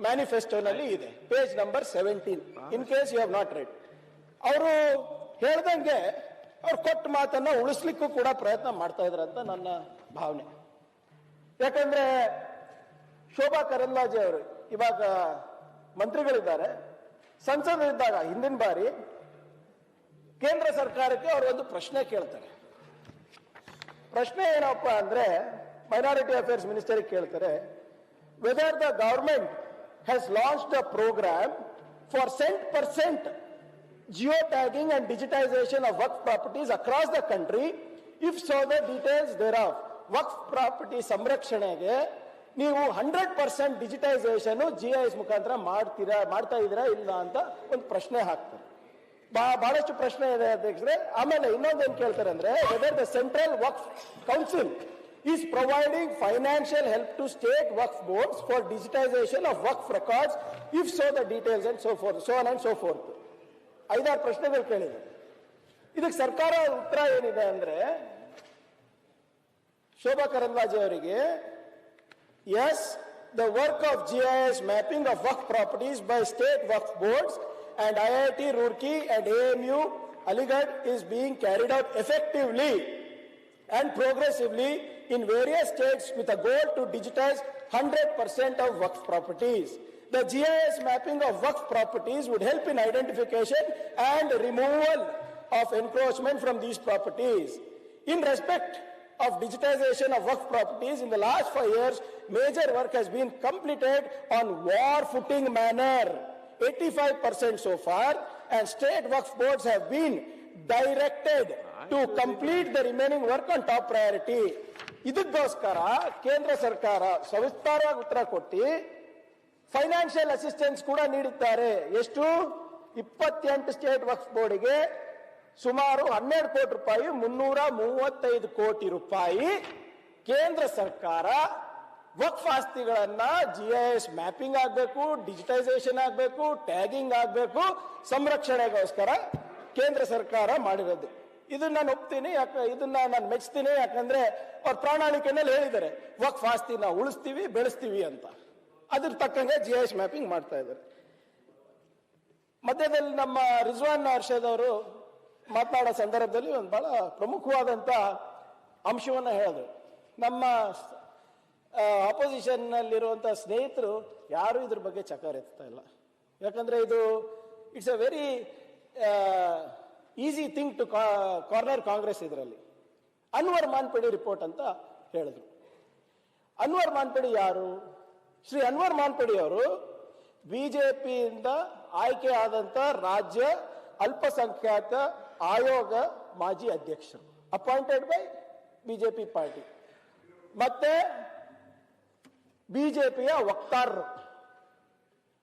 ಮ್ಯಾನಿಫೆಸ್ಟೋನಲ್ಲಿ ಇದೆ, page number 17, in case you have not read. ಅವರು ಹೇಳ್ದಂಗೆ ಅವ್ರು ಕೊಟ್ಟ ಮಾತನ್ನ ಉಳಿಸ್ಲಿಕ್ಕೂ ಕೂಡ ಪ್ರಯತ್ನ ಮಾಡ್ತಾ ಇದ್ರಂತ ನನ್ನ ಭಾವನೆ. ಯಾಕಂದ್ರೆ ಶೋಭಾ ಕರಂದ್ಲಾಜೆ ಅವರು ಇವಾಗ ಮಂತ್ರಿಗಳಿದ್ದಾರೆ, ಸಂಸದರಿದ್ದಾಗ ಹಿಂದಿನ ಬಾರಿ ಕೇಂದ್ರ ಸರ್ಕಾರಕ್ಕೆ ಅವರು ಒಂದು ಪ್ರಶ್ನೆ ಕೇಳ್ತಾರೆ. ಪ್ರಶ್ನೆ ಏನಪ್ಪಾ ಅಂದ್ರೆ, ಮೈನಾರಿಟಿ ಅಫೇರ್ಸ್ ಮಿನಿಸ್ಟರ್ ಕೇಳ್ತಾರೆ, whether the government has launched a program for 100% geotagging and digitization of Waqf properties across the country. If so, the details thereof. Waqf property ಸಂರಕ್ಷಣೆಗೆ ನೀವು 100% ಡಿಜಿಟೈಸೇಷನ್ GIS ಮುಖಾಂತರ ಮಾಡ್ತಾ ಇದ್ದೀರಾ ಇಲ್ಲ ಅಂತ ಒಂದು ಪ್ರಶ್ನೆ ಹಾಕ್ತಾರೆ. ಬಹಳಷ್ಟು ಪ್ರಶ್ನೆ ಇದೆ ಅಧ್ಯಕ್ಷರೇ. ಆಮೇಲೆ ಇನ್ನೊಂದೇನು ಕೇಳ್ತಾರೆ ಅಂದ್ರೆ, whether the central Waqf council is providing financial help to state waqf boards for digitization of waqf records. If so, the details and so forth, so on and so forth. 5-6 ಪ್ರಶ್ನೆಗಳು ಕೇಳಿದೆ. ಇದಕ್ಕೆ ಸರ್ಕಾರ ಉತ್ತರ ಏನಿದೆ ಅಂದ್ರೆ, ಶೋಭಾ ಕರಂದ್ಲಾಜೆ ಅವರಿಗೆ, yes, the work of GIS mapping of waqf properties by state waqf boards and IIT Roorkee and AMU Aligarh is being carried out effectively and progressively in various states with a goal to digitize 100% of waqf properties. The GIS mapping of waqf properties would help in identification and removal of encroachment from these properties. In respect of digitization of waqf properties, in the last 5 years, major work has been completed on war footing manner, 85% so far, and state waqf boards have been directed to complete the remaining work on top priority. ಇದಕ್ಕೋಸ್ಕರ ಕೇಂದ್ರ ಸರ್ಕಾರ ಸವಿಸ್ತಾರವಾಗಿ ಉತ್ತರ ಕೊಟ್ಟು financial assistance ಕೂಡ ನೀಡುತ್ತಾರೆ. ಎಷ್ಟು? 28 state ವಕ್ಫ್ ಬೋರ್ಡ್ಗೆ ಸುಮಾರು 12 ಕೋಟಿ ರೂಪಾಯಿ, 335 ಕೋಟಿ ರೂಪಾಯಿ ಕೇಂದ್ರ ಸರ್ಕಾರ ವಕ್ಫ್ ಆಸ್ತಿಗಳನ್ನ GIS ಮ್ಯಾಪಿಂಗ್ ಆಗಬೇಕು, ಡಿಜಿಟೈಸೇಷನ್ ಆಗಬೇಕು, ಟ್ಯಾಗಿಂಗ್ ಆಗಬೇಕು, ಸಂರಕ್ಷಣೆಗೋಸ್ಕರ ಕೇಂದ್ರ ಸರ್ಕಾರ ಮಾಡಿರೋದು. ಇದನ್ನ ನಾನು ಒಪ್ತೀನಿ, ಇದನ್ನ ನಾನು ಮೆಚ್ತೀನಿ. ಯಾಕಂದ್ರೆ ಅವ್ರ ಪ್ರಣಾಳಿಕೆನಲ್ಲಿ ಹೇಳಿದ್ದಾರೆ, ವಕ್ಫ್ ಆಸ್ತಿನ ಉಳಿಸ್ತೀವಿ, ಬೆಳೆಸ್ತೀವಿ ಅಂತ. ಅದ್ರ ತಕ್ಕಂಗೆ GIS ಮ್ಯಾಪಿಂಗ್ ಮಾಡ್ತಾ ಇದ್ದಾರೆ. ಮಧ್ಯದಲ್ಲಿ ನಮ್ಮ ರಿಜ್ವಾನ್ ಅರ್ಷದ್ ಅವರು ಮಾತನಾಡೋ ಸಂದರ್ಭದಲ್ಲಿ ಒಂದು ಬಹಳ ಪ್ರಮುಖವಾದಂತ ಅಂಶವನ್ನ ಹೇಳಿದ್ರು. ನಮ್ಮ ಆಪೋಸಿಷನ್ ನಲ್ಲಿರುವಂತಹ ಸ್ನೇಹಿತರು ಯಾರು ಇದ್ರ ಬಗ್ಗೆ ಚಕಾರ ಎತ್ತಾ ಇಲ್ಲ. ಯಾಕಂದ್ರೆ ಇದು it's a very easy thing to corner Congress. ಇದರಲ್ಲಿ ಅನ್ವರ್ ಮಾನ್ಪಡಿ ರಿಪೋರ್ಟ್ ಅಂತ ಹೇಳಿದ್ರು. ಅನ್ವರ್ ಮಾನ್ಪಡಿ ಯಾರು? ಶ್ರೀ ಅನ್ವರ್ ಮಾನ್ಪಡಿ ಅವರು ಬಿಜೆಪಿಯಿಂದ ಆಯ್ಕೆ ಆದಂತ ರಾಜ್ಯ ಅಲ್ಪಸಂಖ್ಯಾತ ಆಯೋಗ ಮಾಜಿ ಅಧ್ಯಕ್ಷರು, ಅಪಾಯಿಂಟೆಡ್ ಬೈ ಬಿಜೆಪಿ ಪಾರ್ಟಿ. ಮತ್ತೆ ಬಿಜೆಪಿಯ ವಕ್ತಾರರು.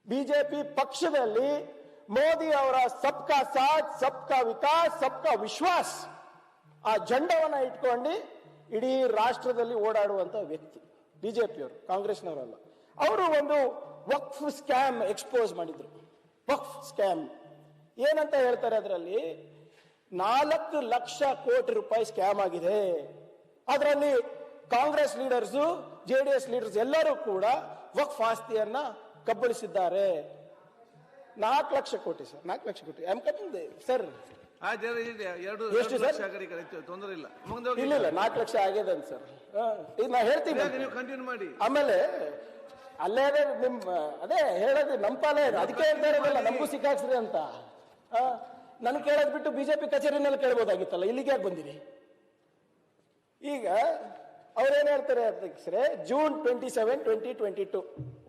ಬಿಜೆಪಿ ಪಕ್ಷದಲ್ಲಿ ಮೋದಿ ಅವರ ಸಬ್ಕಾ ಸಾಥ್, ಸಬ್ಕಾ ವಿಕಾಸ್, ಸಬ್ಕಾ ವಿಶ್ವಾಸ್ ಆ ಜೆಂಡವನ್ನ ಇಟ್ಕೊಂಡು ಇಡೀ ರಾಷ್ಟ್ರದಲ್ಲಿ ಓಡಾಡುವಂತ ವ್ಯಕ್ತಿ ಬಿಜೆಪಿಯವರು, ಕಾಂಗ್ರೆಸ್ನವರಲ್ಲ. ಅವರು ಒಂದು ವಕ್ಫ್ ಸ್ಕ್ಯಾಮ್ ಎಕ್ಸ್ಪೋಸ್ ಮಾಡಿದ್ರು. ವಕ್ಫ್ ಸ್ಕ್ಯಾಮ್ ಏನಂತ ಹೇಳ್ತಾರೆ, ಅದರಲ್ಲಿ 4 ಲಕ್ಷ ಕೋಟಿ ರೂಪಾಯಿ ಸ್ಕ್ಯಾಮ್ ಆಗಿದೆ. ಅದರಲ್ಲಿ ಕಾಂಗ್ರೆಸ್ ಲೀಡರ್ಸ್, JDS ಲೀಡರ್ಸ್ ಎಲ್ಲರೂ ಕೂಡ ವಕ್ಫ್ ಆಸ್ತಿಯನ್ನ ಕಬಳಿಸಿದ್ದಾರೆ. 4 ಲಕ್ಷ ಕೋಟಿ ಸರ್, 4 ಲಕ್ಷ ಕೋಟಿ. I am coming sir. ಎಷ್ಟು ಸರ್? ತೊಂದರೆ ಇಲ್ಲ, ಇಲ್ಲ 4 ಲಕ್ಷ ಆಗಿದೆ ಅಂತ ಸರ್. ಈಗ ನಾ ಹೇಳ್ತೀನಿ, ಕಂಟಿನ್ಯೂ ಮಾಡಿ. ಆಮೇಲೆ ಅಲ್ಲೇ ಅದೇ ಹೇಳೋದು ನಮ್ಮ ಪಾಲೇ, ಅದಕ್ಕೆ ಹೇಳ್ತಾ ಇರೋದಲ್ಲ ನಮಗೂ ಸಿಕ್ಕಾಕ್ಸ್ರಿ ಅಂತ. ನನ್ ಕೇಳೋದ್ ಬಿಟ್ಟು ಬಿಜೆಪಿ ಕಚೇರಿನಲ್ಲಿ ಕೇಳ್ಬೋದಾಗಿತ್ತಲ್ಲ, ಇಲ್ಲಿಗೆ ಯಾಕೆ ಬಂದಿರಿ? ಈಗ ಅವ್ರೇನ್ ಹೇಳ್ತಾರೆ ಅಧ್ಯಕ್ಷರೇ, ಜೂನ್ 27, 2022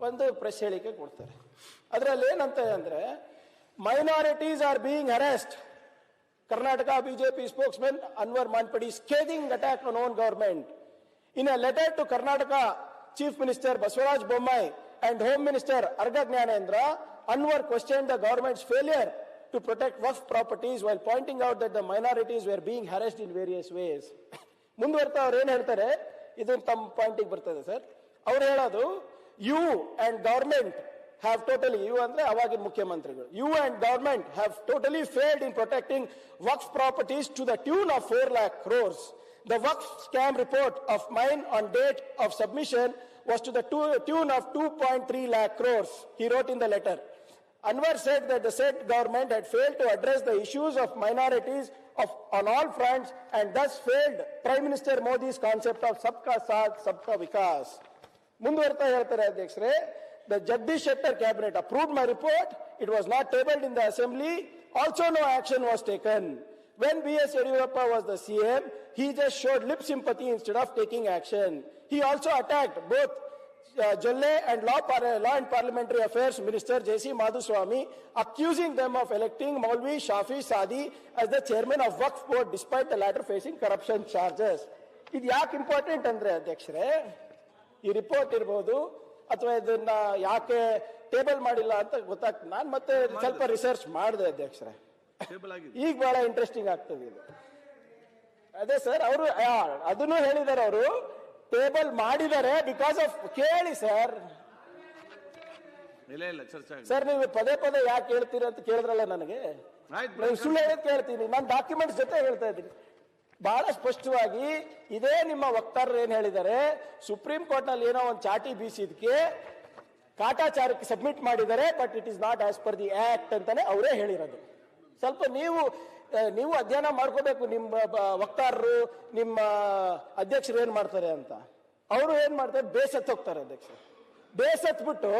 ಒಂದು ಪ್ರೆಸ್ ಹೇಳಿಕೆ ಕೊಡ್ತಾರೆ. ಅದರಲ್ಲಿ ಏನಂತ ಅಂದ್ರೆ, minorities are being harassed. Karnataka BJP spokesman Anwar Manpadi scathing attack on own government. In a letter to Karnataka Chief Minister Basavaraj Bommai and Home Minister Arga Gnanendra, Anwar questioned the government's failure to protect waqf properties while pointing out that the minorities were being harassed in various ways. ಮುಂದುವರ್ತಾ ಅವ್ರು ಏನ್ ಹೇಳ್ತಾರೆ, ಇದು ತಮ್ಮ ಪಾಯಿಂಟಿಗೆ ಬರ್ತದೆ sir. ಅವ್ರು ಹೇಳೋದು, you and government have totally, you andre avagin mukhyamantриಗಳು, you and government have totally failed in protecting waqf properties to the tune of 4 lakh crores. The waqf scam report of mine on date of submission was to the tune of 2.3 lakh crores, he wrote in the letter. Anwar said that the said government had failed to address the issues of minorities on all fronts and thus failed Prime Minister Modi's concept of Sabka Saath, Sabka Vikas. ಮುಂದುವರ್ತಾ ಹೇಳ್ತಾರೆ ಅಧ್ಯಕ್ಷರೇ, the Jagdish Shettar cabinet approved my report. It was not tabled in the assembly. Also no action was taken. When B.S. Yediyurappa was the CM, he just showed lip sympathy instead of taking action. He also attacked both Jolle and Law and Parliamentary Affairs Minister J.C. Madhuswamy, accusing them of electing Maulvi Shafi Sadi as the chairman of Waqf Board despite the latter facing corruption charges. ಇದು ಯಾಕೆ important ಅಂದ್ರೆ ಅಧ್ಯಕ್ಷರೇ, ಈ report ಇರಬಹುದು ಅಥವಾ ಇದನ್ನ ಯಾಕೆ table ಮಾಡಿಲ್ಲ ಅಂತ ಗೊತ್ತಾಗ್ತದೆ. ನಾನು ಮತ್ತೆ ಸ್ವಲ್ಪ ರಿಸರ್ಚ್ ಮಾಡಿದೆ ಅಧ್ಯಕ್ಷರೇ, ಈಗ ಬಹಳ ಇಂಟ್ರೆಸ್ಟಿಂಗ್ ಆಗ್ತದೆ ಇದು. ಅದೇ ಸರ್, ಅವರು ಅದನ್ನು ಹೇಳಿದ್ದಾರೆ, ಅವರು ಟೇಬಲ್ ಮಾಡಿದ್ದಾರೆ ಬಿಕಾಸ್ ಆಫ್, ಕೇಳಿ ಸರ್, ಸರ್ ನೀವು ಪದೇ ಪದೇ ಯಾಕೆ ಹೇಳ್ತೀರಿ ಅಂತ ಕೇಳಿದ್ರಲ್ಲ ನನಗೆ, ಸುಳ್ಳು ಹೇಳೋದು ಕೇಳ್ತೀನಿ, ನಾನು ಡಾಕ್ಯುಮೆಂಟ್ಸ್ ಜೊತೆ ಹೇಳ್ತಾ ಇದ್ದೀನಿ. ಬಹಳ ಸ್ಪಷ್ಟವಾಗಿ ಇದೇ ನಿಮ್ಮ ವಕ್ತಾರರು ಏನ್ ಹೇಳಿದ್ದಾರೆ, ಸುಪ್ರೀಂ ಕೋರ್ಟ್ ನಲ್ಲಿ ಏನೋ ಒಂದು ಚಾಟಿ ಬೀಸಿದ್ಕೆ ಕಾಟಾಚಾರಕ್ಕೆ ಸಬ್ಮಿಟ್ ಮಾಡಿದ್ದಾರೆ, but it is not as per the act ಅಂತಾನೆ ಅವರೇ ಹೇಳಿರೋದು. ಸ್ವಲ್ಪ ನೀವು ಅಧ್ಯಯನ ಮಾಡ್ಕೋಬೇಕು, ನಿಮ್ಮ ವಕ್ತಾರರು ನಿಮ್ಮ ಅಧ್ಯಕ್ಷರು ಏನ್ ಮಾಡ್ತಾರೆ ಅಂತ. ಅವರು ಏನ್ ಮಾಡ್ತಾರೆ, ಬೇಸತ್ತು ಹೋಗ್ತಾರೆ ಅಧ್ಯಕ್ಷರು. ಬೇಸತ್ಬಿಟ್ಟು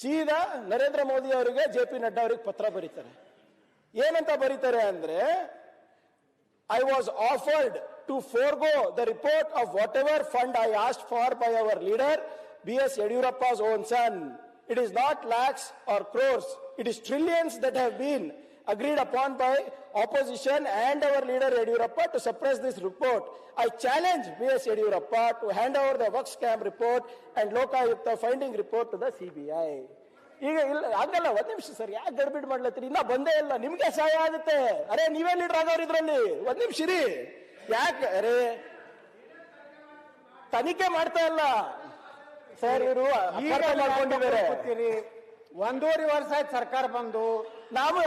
ಸೀದಾ ನರೇಂದ್ರ ಮೋದಿ ಅವರಿಗೆ, JP ನಡ್ಡಾ ಅವರಿಗೆ ಪತ್ರ ಬರೀತಾರೆ. ಏನಂತ ಬರೀತಾರೆ ಅಂದ್ರೆ, I was offered to forego the report of whatever fund I asked for by our leader, B.S. Yediyurappa's own son. It is not lakhs or crores, it is trillions that have been agreed upon by opposition and our leader Yediyurappa to suppress this report. I challenge B.S. Yediyurappa to hand over the Waqf scam report and Lokayukta finding report to the CBI. ಈಗ ಇಲ್ಲ ಆಗಲ್ಲ, ಒಂದ್ ನಿಮಿಷ sir, ಯಾಕೆ ಗಡ್ಬಿಡ್ ಮಾಡ್ಲತ್ತೀರಿ? ಇನ್ನ ಬಂದೇ ಇಲ್ಲ, ನಿಮ್ಗೆ ಸಹಾಯ ಆಗುತ್ತೆ. ಅರೆ ನೀವೇ ಲೀಡರ್ ಆಗೋರು ಇದ್ರಲ್ಲಿ, ಒಂದ್ ನಿಮಿಷ ಇರಿ. ಯಾಕೆ ಅರೆ ತನಿಖೆ ಮಾಡ್ತಾ ಇಲ್ಲ ಸರ್, ಇವರು ಮಾಡ್ಕೊಂಡಿದ್ದಾರೆ. 1.5 ವರ್ಷ ಆಯ್ತು ಸರ್ಕಾರ ಬಂದು, ನಾವು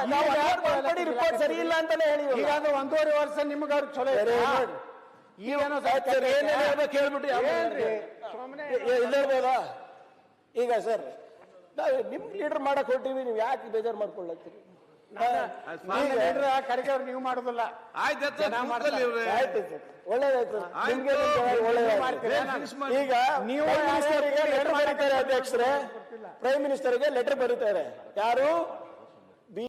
ರಿಪೋರ್ಟ್ ಸರಿ ಇಲ್ಲ ಅಂತಾನೆ ಹೇಳಿ. ಈಗ 1.5 ವರ್ಷ ನಿಮ್ಗೆ ಅವ್ರಿಗೆ ಚಲೋ ಈಗೇನೋ ಕೇಳ್ಬಿಟ್ಟು ಇಲ್ಲೇಬೋದಾ? ಈಗ ಸರ್, ನಿಮ್ ಲೀಡರ್ ಮಾಡಕ್ ಹೊರಟಿವಿ, ನೀವು ಯಾಕೆ ಬೇಜಾರು ಮಾಡ್ಕೊಳ್ಳತ್ತೀರಿ? ಕಡೆಗೆ ನೀವು ಮಾಡುದಿಲ್ಲ. ಆಯ್ತು ಸರ್, ಒಳ್ಳೇದಾಯ್ತು, ನಿಮ್ಗೆ ಒಳ್ಳೇದಾಯ್ತು. ಈಗ ನೀವು ಲೆಟರ್ ಬರೀತಾರೆ ಅಧ್ಯಕ್ಷರೇ, ಪ್ರೈಮ್ ಮಿನಿಸ್ಟರ್ಗೆ ಲೆಟರ್ ಬರೀತಾರೆ. ಯಾರು?